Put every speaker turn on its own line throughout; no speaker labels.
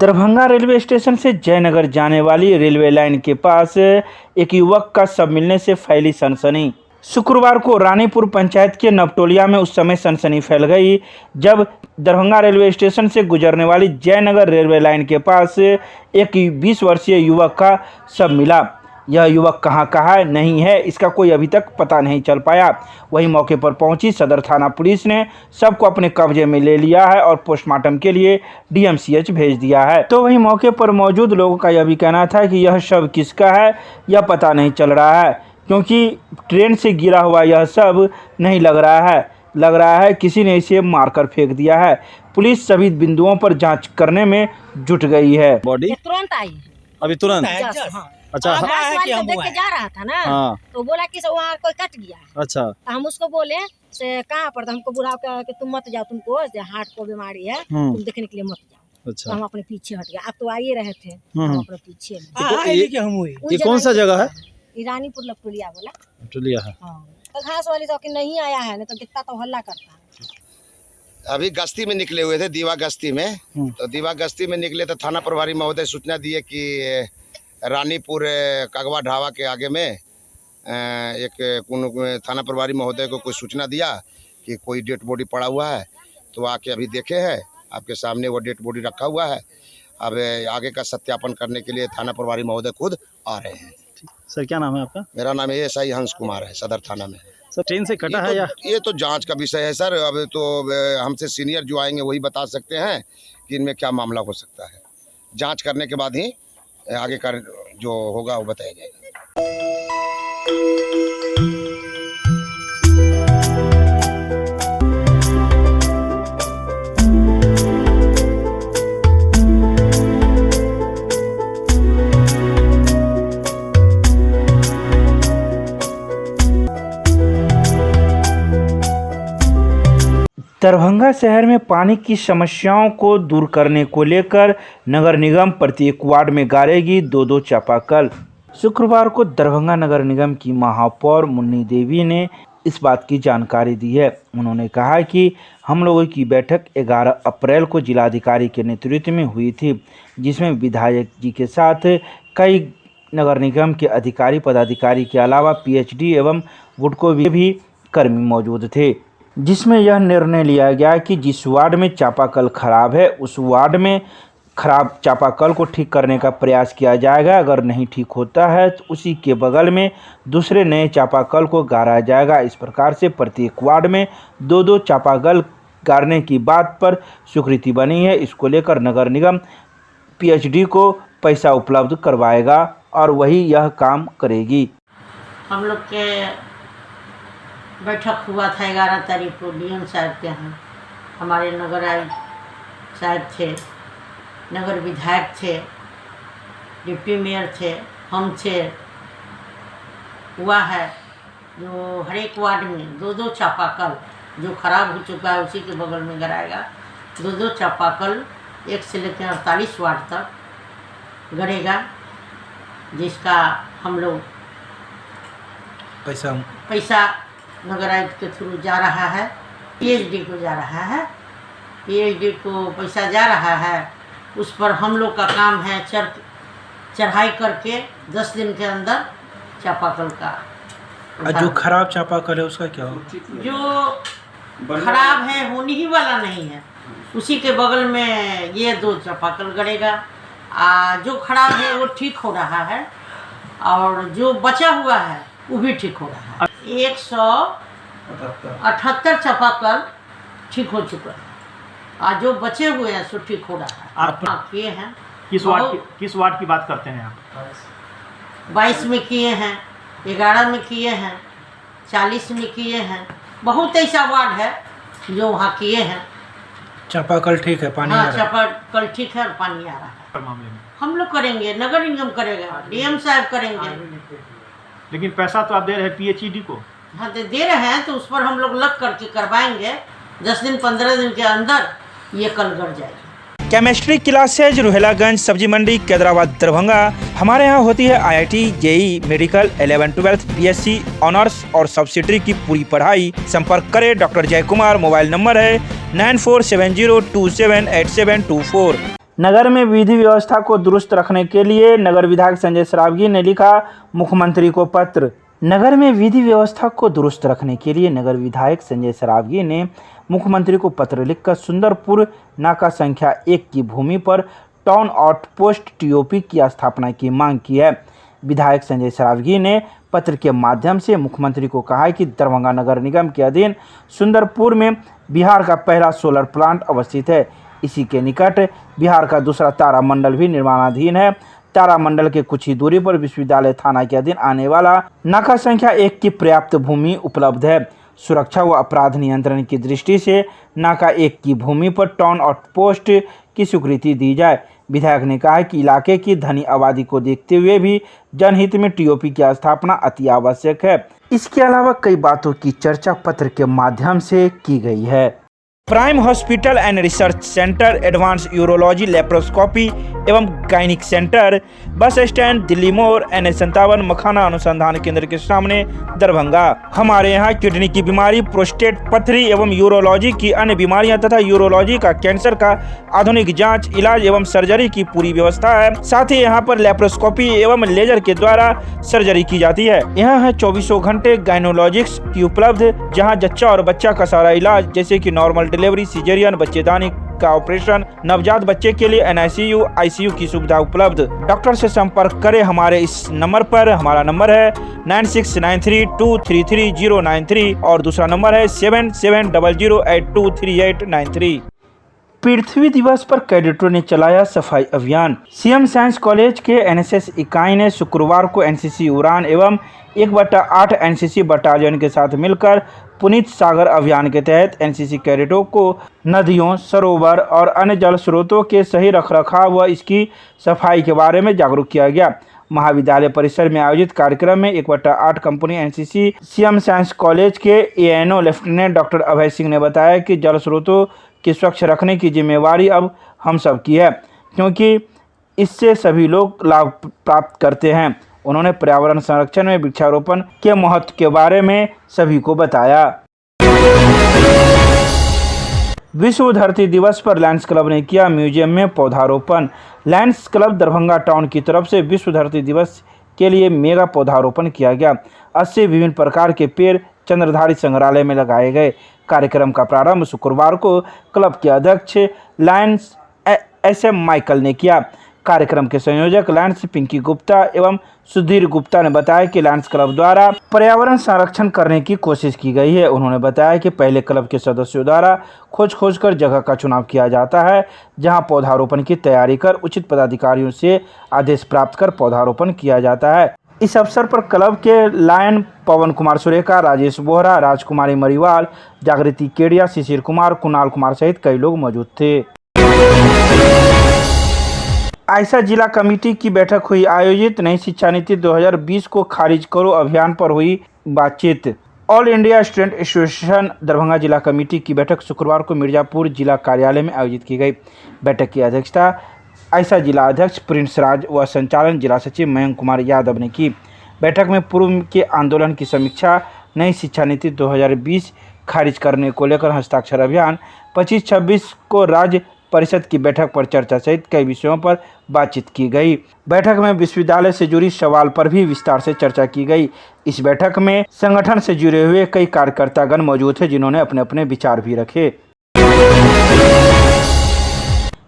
Darbhanga railway station से जयनगर जाने वाली रेलवे लाइन के पास एक युवक का शव मिलने से फैली सनसनी। शुक्रवार को रानीपुर पंचायत के नवटोलिया में उस समय सनसनी फैल गई जब दरभंगा रेलवे स्टेशन से गुजरने वाली जयनगर रेलवे लाइन के पास एक 20 वर्षीय युवक का शव मिला। यह युवक कहाँ का है नहीं है इसका कोई अभी तक पता नहीं चल पाया। वहीं मौके पर पहुंची सदर थाना पुलिस ने शव को अपने कब्जे में ले लिया है और पोस्टमार्टम के लिए डीएमसीएच भेज दिया है। तो वहीं मौके पर मौजूद लोगों का यह भी कहना था कि यह शव किसका है यह पता नहीं चल रहा है, क्योंकि ट्रेन से गिरा हुआ यह शव नहीं लग रहा है किसी ने इसे मारकर फेंक दिया है। पुलिस सभी बिंदुओं पर जांच करने में जुट गई है।
बॉडी तुरंत आई है, अभी तुरंत। अच्छा,
देख के जा रहा था ना। हाँ। तो बोला कि वहाँ कोई कट गया है।
अच्छा,
तो हम उसको बोले से कहाँ पर, तो हमको बुढ़ा कि तुम मत जाओ, तुमको हार्ट को बीमारी है, तुम देखने के लिए मत जाओ। अच्छा। तो हम अपने पीछे हट गए। आप तो आइए रहे थे, हम अपने पीछे।
ये कौन सा जगह है?
रानीपुर लपटोलिया बोला।
लपटोलिया है।
तो घास वाली तो नहीं आया है, नहीं तो दिखता तो हल्ला करता है।
अभी गश्ती में निकले हुए थे, दीवा गश्ती में। तो दीवा गश्ती में निकले तो थाना प्रभारी महोदय सूचना दिए कि रानीपुर कगवा ढाबा के आगे में एक थाना प्रभारी महोदय को कोई सूचना दिया कि कोई डेड बॉडी पड़ा हुआ है। तो आके अभी देखे हैं, आपके सामने वो डेड बॉडी रखा हुआ है। अब आगे का सत्यापन करने के लिए थाना प्रभारी महोदय खुद आ रहे हैं।
सर क्या नाम है आपका?
मेरा नाम एएसआई हंस कुमार है, सदर थाना में।
सर ट्रेन से कटा है या?
ये तो जांच का विषय है सर। अब तो हमसे सीनियर जो आएंगे वही बता सकते हैं कि इनमें क्या मामला हो सकता है। जांच करने के बाद ही आगे का जो होगा वो बताया जाएगा।
दरभंगा शहर में पानी की समस्याओं को दूर करने को लेकर नगर निगम प्रत्येक वार्ड में गाड़ेगी 2-2 चापाकल। शुक्रवार को दरभंगा नगर निगम की महापौर मुन्नी देवी ने इस बात की जानकारी दी है। उन्होंने कहा कि हम लोगों की बैठक 11 अप्रैल को जिलाधिकारी के नेतृत्व में हुई थी, जिसमें विधायक जी के साथ कई नगर निगम के अधिकारी पदाधिकारी के अलावा पीएचडी एवं वुडको भी कर्मी मौजूद थे, जिसमें यह निर्णय लिया गया कि जिस वार्ड में चापाकल खराब है उस वार्ड में खराब चापाकल को ठीक करने का प्रयास किया जाएगा। अगर नहीं ठीक होता है तो उसी के बगल में दूसरे नए चापाकल को गाड़ा जाएगा। इस प्रकार से प्रत्येक वार्ड में 2-2 चापाकल गाड़ने की बात पर स्वीकृति बनी है। इसको लेकर नगर निगम पीएचडी को पैसा उपलब्ध करवाएगा और वही यह काम करेगी।
हम लोग के बैठक हुआ था 11 तारीख को डीएम साहब के यहाँ। हमारे नगर आयुक्त साहब थे, नगर विधायक थे, डिप्टी मेयर थे, हम थे। हुआ है जो हर एक वार्ड में 2-2 चापाकल जो ख़राब हो चुका है उसी के बगल में गड़ाएगा। 2-2 चापाकल 1 से लेकर 48 वार्ड तक गड़ेगा, जिसका हम लोग पैसा नगर आयुक्त के थ्रू जा रहा है, पीएचडी को जा रहा है, पीएचडी को पैसा जा रहा है। उस पर हम लोग का काम है चढ़ाई करके 10 दिन के अंदर चापाकल का।
जो खराब चापाकल है उसका क्या हो?
जो खराब है होने ही वाला नहीं है, उसी के बगल में ये 2 चापाकल गड़ेगा। जो खराब है वो ठीक हो रहा है और जो बचा हुआ है वो भी ठीक हो रहा है। 178 चापाकल ठीक हो चुका है, जो बचे हुए हैं सो ठीक हो रहा है। आप किए हैं?
किस वार्ड की बात करते हैं आप?
22 में किए हैं, 11 में किए हैं, 40 में किए हैं। बहुत ऐसा वार्ड है जो वहाँ किए हैं।
चापाकल ठीक है, पानी
हाँ, चापाकल ठीक है और पानी आ रहा है।
मामले में
हम लोग करेंगे, नगर निगम करेगा, डीएम साहब करेंगे।
लेकिन पैसा तो आप दे रहे हैं पीएचडी को।
हाँ, तो दे रहे हैं तो उस पर हम लोग लग करके करवाएंगे। 10 दिन 15 दिन के अंदर ये कल गड़ जाएगी।
केमिस्ट्री क्लासेज रोहेलागंज सब्जी मंडी कैदराबाद दरभंगा। हमारे यहाँ होती है IIT, JEE, medical, 11, 12, BSc, honours और सब्सिडरी की पूरी पढ़ाई। संपर्क करें डॉक्टर जय कुमार। मोबाइल नंबर है 9470278724। नगर में विधि व्यवस्था को दुरुस्त रखने के लिए नगर विधायक संजय सरावगी ने लिखा मुख्यमंत्री को पत्र। नगर में विधि व्यवस्था को दुरुस्त रखने के लिए नगर विधायक संजय सरावगी ने मुख्यमंत्री को पत्र लिखकर सुंदरपुर नाका संख्या 1 की भूमि पर टाउन आउटपोस्ट टीओपी की स्थापना की मांग की है। विधायक संजय सरावगी ने पत्र के माध्यम से मुख्यमंत्री को कहा है कि दरभंगा नगर निगम के अधीन सुंदरपुर में बिहार का पहला सोलर प्लांट अवस्थित है। इसी के निकट बिहार का दूसरा तारामंडल भी निर्माणाधीन है। तारामंडल के कुछ ही दूरी पर विश्वविद्यालय थाना के अधीन आने वाला नाका संख्या 1 की पर्याप्त भूमि उपलब्ध है। सुरक्षा व अपराध नियंत्रण की दृष्टि से नाका 1 की भूमि पर टाउन आउटपोस्ट की स्वीकृति दी जाए। विधायक ने कहा कि इलाके की धनी आबादी को देखते हुए भी जनहित में टीओपी की स्थापना अति आवश्यक है। इसके अलावा कई बातों की चर्चा पत्र के माध्यम से की गई है। Prime hospital and research centre, advance urology, laparoscopy एवं gynaec centre, bus stand, Delhi मोड़, NH57, मखाना अनुसंधान केंद्र के सामने, दरभंगा। हमारे यहाँ किडनी की बीमारी, प्रोस्टेट, पथरी एवं यूरोलॉजी की अन्य बीमारियां तथा यूरोलॉजी का, कैंसर का आधुनिक जांच, इलाज एवं सर्जरी की पूरी व्यवस्था है। साथ ही यहाँ पर लेप्रोस्कोपी एवं लेजर के द्वारा सर्जरी की जाती है। यहाँ है 24 घंटे गायनोलॉजिक्स की उपलब्ध, जहाँ जच्चा और बच्चा का सारा इलाज जैसे की नॉर्मल डिलीवरी, सिजेरियन, बच्चेदानी का ऑपरेशन, नवजात बच्चे के लिए NICU, ICU की सुविधा उपलब्ध। डॉक्टर से संपर्क करें हमारे इस नंबर पर। हमारा नंबर है 9693233093 और दूसरा नंबर है 7700823893। पृथ्वी दिवस पर कैडेटों ने चलाया सफाई अभियान। सीएम साइंस कॉलेज के NSS इकाई ने शुक्रवार को NCC उड़ान एवं 1/8 NCC बटालियन के साथ मिलकर पुनीत सागर अभियान के तहत NCC कैडेटों को नदियों, सरोवर और अन्य जल स्रोतों के सही रखरखाव व इसकी सफाई के बारे में जागरूक किया गया। महाविद्यालय परिसर में आयोजित कार्यक्रम में 1/8 company NCC CM science college के ANO lieutenant doctor Abhay Singh ने बताया कि जल स्रोतों की स्वच्छ रखने की जिम्मेवारी अब हम सब की है, क्योंकि इससे सभी लोग लाभ प्राप्त करते हैं। उन्होंने पर्यावरण संरक्षण में वृक्षारोपण के महत्व के बारे में सभी को बताया। विश्व धरती दिवस पर लायंस क्लब ने किया म्यूजियम में पौधारोपण। लायंस क्लब दरभंगा टाउन की तरफ से विश्व धरती दिवस के लिए मेगा पौधारोपण किया गया। 80 विभिन्न प्रकार के पेड़ चंद्रधारी संग्रहालय में लगाए गए। कार्यक्रम का प्रारंभ शुक्रवार को क्लब के अध्यक्ष लायंस SM माइकल ने किया। कार्यक्रम के संयोजक लायंस पिंकी गुप्ता एवं सुधीर गुप्ता ने बताया कि लायंस क्लब द्वारा पर्यावरण संरक्षण करने की कोशिश की गई है। उन्होंने बताया कि पहले क्लब के सदस्यों द्वारा खोज कर जगह का चुनाव किया जाता है, जहां पौधारोपण की तैयारी कर उचित पदाधिकारियों से आदेश प्राप्त कर पौधारोपण किया जाता है। इस अवसर पर क्लब के लायन पवन कुमार सुरेखा, राजेश बोहरा, राजकुमारी मरीवाल, जागृति केडिया, शिशिर कुमार, कुणाल कुमार सहित कई लोग मौजूद थे। आयशा जिला कमेटी की बैठक हुई आयोजित। नई शिक्षा नीति 2020 को खारिज करो अभियान पर हुई बातचीत। All India student association Darbhanga जिला कमेटी की बैठक शुक्रवार को मिर्जापुर जिला कार्यालय में आयोजित की गई। बैठक की अध्यक्षता आयशा जिला अध्यक्ष प्रिंस राज व संचालन जिला सचिव मयंक कुमार यादव ने की। बैठक में पूर्व के आंदोलन की समीक्षा, नई शिक्षा नीति 2020 खारिज करने को लेकर हस्ताक्षर अभियान, 25-26 को राज्य परिषद की बैठक पर चर्चा सहित कई विषयों पर बातचीत की गई। बैठक में विश्वविद्यालय से जुड़ी सवाल पर भी विस्तार से चर्चा की गई। इस बैठक में संगठन से जुड़े हुए कई कार्यकर्तागण मौजूद थे, जिन्होंने अपने अपने विचार भी रखे।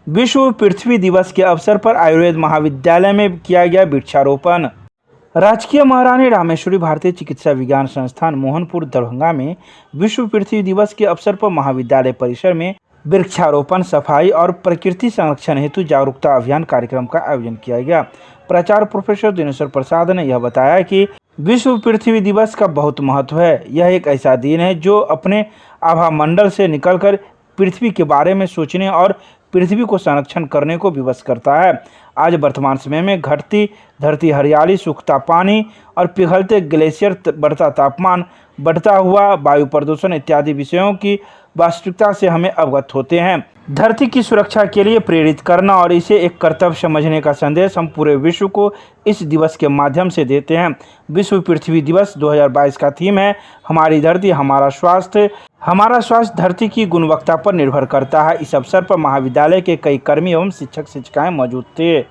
विश्व पृथ्वी दिवस के अवसर पर आयुर्वेद महाविद्यालय में किया गया वृक्षारोपण। राजकीय महारानी रामेश्वरी भारतीय चिकित्सा विज्ञान संस्थान मोहनपुर दरभंगा में विश्व पृथ्वी दिवस के अवसर पर महाविद्यालय परिसर में वृक्षारोपण, सफाई और प्रकृति संरक्षण हेतु जागरूकता अभियान कार्यक्रम का आयोजन किया गया। प्राचार्य प्रोफेसर दिनेश्वर प्रसाद ने यह बताया कि विश्व पृथ्वी दिवस का बहुत महत्व है। यह एक ऐसा दिन है जो अपने आभा मंडल से निकलकर पृथ्वी के बारे में सोचने और पृथ्वी को संरक्षण करने को विवश करता है। आज वर्तमान समय में घटती धरती हरियाली, सूखता पानी और पिघलते ग्लेशियर, बढ़ता तापमान, बढ़ता हुआ वायु प्रदूषण इत्यादि विषयों की वास्तविकता से हमें अवगत होते हैं। धरती की सुरक्षा के लिए प्रेरित करना और इसे एक कर्तव्य समझने का संदेश हम पूरे विश्व को इस दिवस के माध्यम से देते हैं। विश्व पृथ्वी दिवस 2022 का थीम है हमारी धरती हमारा स्वास्थ्य। हमारा स्वास्थ्य धरती की गुणवत्ता पर निर्भर करता है। इस अवसर पर महाविद्यालय के कई कर्मी एवं शिक्षक शिक्षिकाएं मौजूद थे।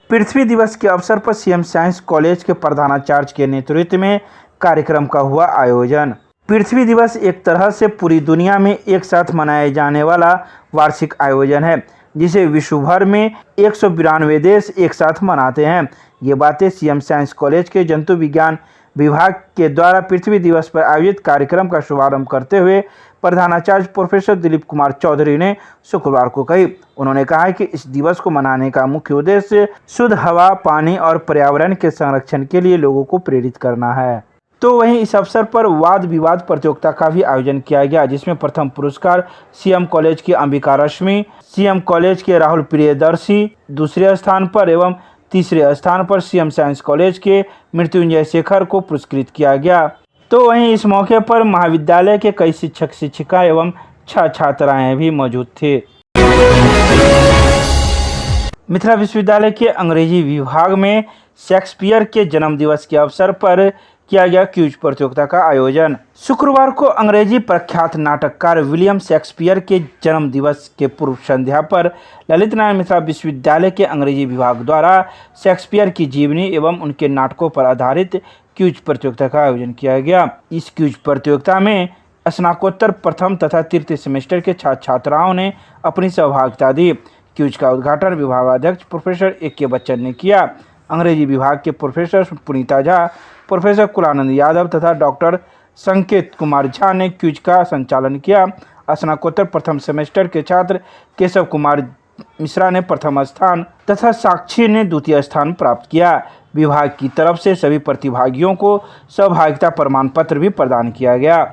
पृथ्वी दिवस के अवसर पर सीएम साइंस कॉलेज के प्रधानाचार्य के नेतृत्व में कार्यक्रम का हुआ आयोजन। पृथ्वी दिवस एक तरह से पूरी दुनिया में एक साथ मनाया जाने वाला वार्षिक आयोजन है, जिसे विश्व भर में 192 देश एक साथ मनाते हैं। ये बातें सीएम साइंस कॉलेज के जंतु विज्ञान विभाग के द्वारा पृथ्वी दिवस पर आयोजित कार्यक्रम का शुभारंभ करते हुए प्रधानाचार्य प्रोफेसर दिलीप कुमार चौधरी ने शुक्रवार को कही। उन्होंने कहा कि इस दिवस को मनाने का मुख्य उद्देश्य शुद्ध हवा, पानी और पर्यावरण के संरक्षण के लिए लोगों को प्रेरित करना है। तो वहीं इस अवसर पर वाद विवाद प्रतियोगिता का भी आयोजन किया गया, जिसमें प्रथम पुरस्कार सीएम कॉलेज की अंबिका रश्मि, सीएम कॉलेज के राहुल प्रियदर्शी दूसरे स्थान पर एवं तीसरे स्थान पर सीएम साइंस कॉलेज के मृत्युंजय शेखर को पुरस्कृत किया गया। तो वहीं इस मौके पर महाविद्यालय के कई शिक्षक शिक्षिका एवं छात्राएं भी मौजूद थे। मिथिला विश्वविद्यालय के अंग्रेजी विभाग में शेक्सपियर के जन्म दिवस के अवसर पर किया गया क्विज प्रतियोगिता का आयोजन। शुक्रवार को अंग्रेजी प्रख्यात नाटककार विलियम शेक्सपियर के जन्म दिवस के पूर्व संध्या पर ललित नारायण मिथिला विश्वविद्यालय के अंग्रेजी विभाग द्वारा शेक्सपियर की जीवनी एवं उनके नाटकों पर आधारित क्विज प्रतियोगिता का आयोजन किया गया। इस क्विज प्रतियोगिता में स्नातकोत्तर प्रथम तथा तृतीय सेमेस्टर के छात्र छात्राओं ने अपनी सहभागिता दी। क्विज का उद्घाटन विभागाध्यक्ष प्रोफेसर ए.के. बच्चन ने किया। अंग्रेजी विभाग के प्रोफेसर पुनीता झा, प्रोफेसर कुलानंद यादव तथा डॉक्टर संकेत कुमार झा ने क्विज का संचालन किया। स्नातकोत्तर प्रथम सेमेस्टर के छात्र केशव कुमार मिश्रा ने प्रथम स्थान तथा साक्षी ने द्वितीय स्थान प्राप्त किया। विभाग की तरफ से सभी प्रतिभागियों को सहभागिता प्रमाण पत्र भी प्रदान किया गया।